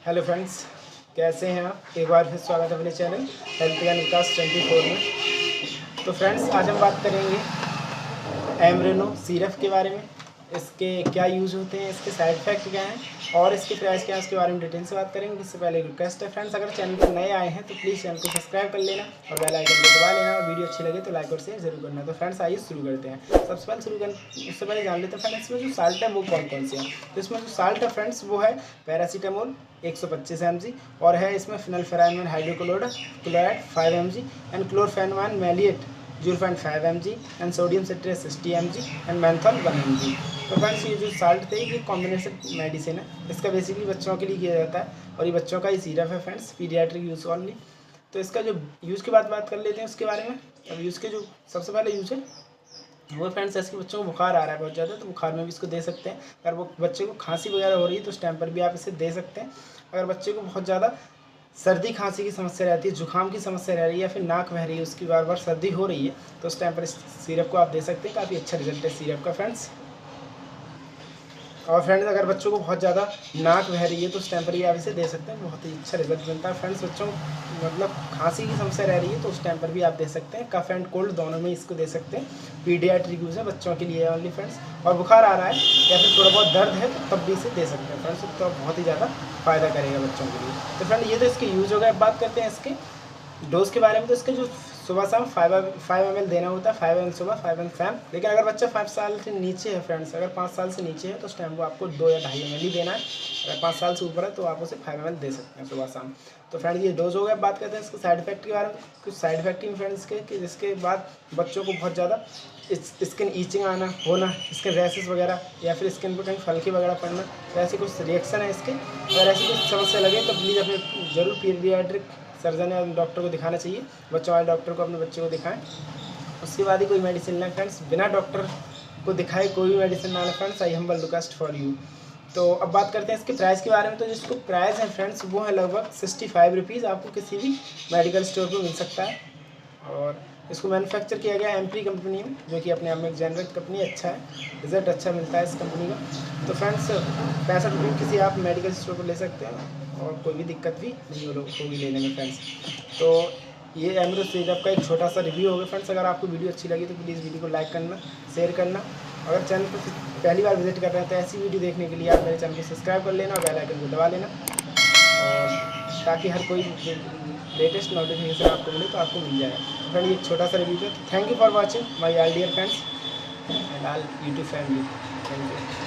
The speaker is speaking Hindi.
हेलो फ्रेंड्स, कैसे हैं आप। एक बार फिर स्वागत है अपने चैनल हेल्थ ज्ञान विकास 24 में। तो फ्रेंड्स, आज हम बात करेंगे एमरेनो सिरप के बारे में। इसके क्या यूज़ होते हैं, इसके साइड इफ़ेक्ट क्या हैं और इसके प्राइस क्या है, उसके बारे में डिटेल से बात करेंगे। इससे पहले रिक्वेस्ट है फ्रेंड्स, अगर चैनल पर नए आए हैं तो प्लीज़ चैनल को सब्सक्राइब कर लेना और बेल आइकन को दबा लेना और वीडियो अच्छी लगे तो लाइक और शेयर जरूर करना। तो फ्रेंड्स आइए शुरू करते हैं। सबसे पहले उससे पहले जान लेते हैं फ्रेंड्स, इसमें जो साल्ट है वो कौन कौन से हैं। तो इसमें जो साल्ट है फ्रेंड्स वो है पैरासीटामोल 125 mg और है इसमें phenylephrine hydrochloride 5 mg and chlorphenamine maleate 0.5 mg and sodium citrate 60 mg and menthol 1 mg। तो फ्रेंड्स ये जो साल्ट थे ये कॉम्बिनेशन मेडिसिन है, इसका बेसिकली बच्चों के लिए किया जाता है और ये बच्चों का ही सिरप है फ्रेंड्स, पीडियाट्रिक यूज़ ओनली। तो इसका जो यूज़ की बात कर लेते हैं उसके बारे में। अब यूज़ के जो सबसे पहले यूज़ है वो फ्रेंड्स, ऐसे बच्चों को बुखार आ रहा है बहुत ज़्यादा, तो बुखार में भी इसको दे सकते हैं। अगर वो बच्चे को खांसी वगैरह हो रही है तो उस टाइम पर भी आप इसे दे सकते हैं। अगर बच्चे को बहुत ज़्यादा सर्दी खांसी की समस्या रहती है, जुकाम की समस्या रह रही है या फिर नाक बह रही है, उसकी बार बार सर्दी हो रही है, तो उस टाइम पर इस सिरप को आप दे सकते हैं। काफ़ी अच्छा रिजल्ट है सिरप का फ्रेंड्स। और फ्रेंड्स, अगर बच्चों को बहुत ज़्यादा नाक बह रही है तो उस टाइम पर ही आप इसे दे सकते हैं, बहुत ही अच्छा रिजल्ट मिलता है फ्रेंड्स। बच्चों मतलब खांसी की समस्या रह रही है तो उस टाइम पर भी आप दे सकते हैं। कफ एंड कोल्ड दोनों में इसको दे सकते हैं। पीडियाट्रिक यूज़ है, बच्चों के लिए ओनली फ्रेंड्स। और बुखार आ रहा है या फिर थोड़ा बहुत दर्द है तो तब भी इसे दे सकते हैं फ्रेंड्स, तो बहुत ही ज़्यादा फ़ायदा करेगा बच्चों के लिए। तो फ्रेंड ये तो इसके यूज़ हो गए। अब बात करते हैं इसके डोज के बारे में। तो इसके जो सुबह शाम 5 ml देना होता है, 5 ml सुबह 5 ml शाम। लेकिन अगर बच्चा 5 साल से नीचे है फ्रेंड्स, अगर 5 साल से नीचे है तो उस टाइम को आपको 2 या 2.5 ml ही देना है। अगर 5 साल से ऊपर है तो आप उसे 5 ml दे सकते हैं सुबह शाम। तो फ्रेंड्स ये डोज हो गया। बात करते हैं इसके साइड इफेक्ट के बारे में। कुछ साइड इफेक्ट ही फ्रेंड्स के कि जिसके बाद बच्चों को बहुत ज़्यादा स्किन ईचिंग आना होना, स्किन रैसेस वगैरह या फिर स्किन पर कहीं फलके वगैरह पड़ना, तो ऐसी कुछ रिएक्शन है इसके। अगर ऐसी कुछ समस्या लगे तो प्लीज़ अपने जरूर पीडियाट्रिक सर्जन या डॉक्टर को दिखाना चाहिए। बच्चों वाले डॉक्टर को अपने बच्चे को दिखाएं, उसके बाद ही कोई मेडिसिन लें फ्रेंड्स। बिना डॉक्टर को दिखाए कोई भी मेडिसिन ना लें friends. I humble request for you. तो अब बात करते हैं इसके प्राइस के बारे में। तो जिसको प्राइस है फ्रेंड्स वो है लगभग 65 रुपीज़, आपको किसी भी मेडिकल स्टोर पर मिल सकता है। और इसको मैन्युफैक्चर किया गया एमपी कंपनी में, जो कि अपने आप में एक जेनरिक कंपनी अच्छा है, रिजल्ट अच्छा मिलता है इस कंपनी का। तो फ्रेंड्स 65 रुपये किसी आप मेडिकल स्टोर पर ले सकते हैं और कोई भी दिक्कत भी नहीं होगी लेने में फ्रेंड्स। तो ये एमरो सिरप का एक छोटा सा रिव्यू होगा फ्रेंड्स। अगर आपको वीडियो अच्छी लगी तो प्लीज़ वीडियो को लाइक करना, शेयर करना। अगर चैनल पर पहली बार विजिट कर रहे हैं तो ऐसी वीडियो देखने के लिए आप मेरे चैनल को सब्सक्राइब कर लेना और बेल आइकन को दबा लेना, और ताकि हर कोई लेटेस्ट नोटिफिकेशन आपको मिले तो आपको मिल जाएगा। फ्रेंड ये छोटा सा रिव्यू था। Thank you for watching my all dear friends and all YouTube family. Thank you.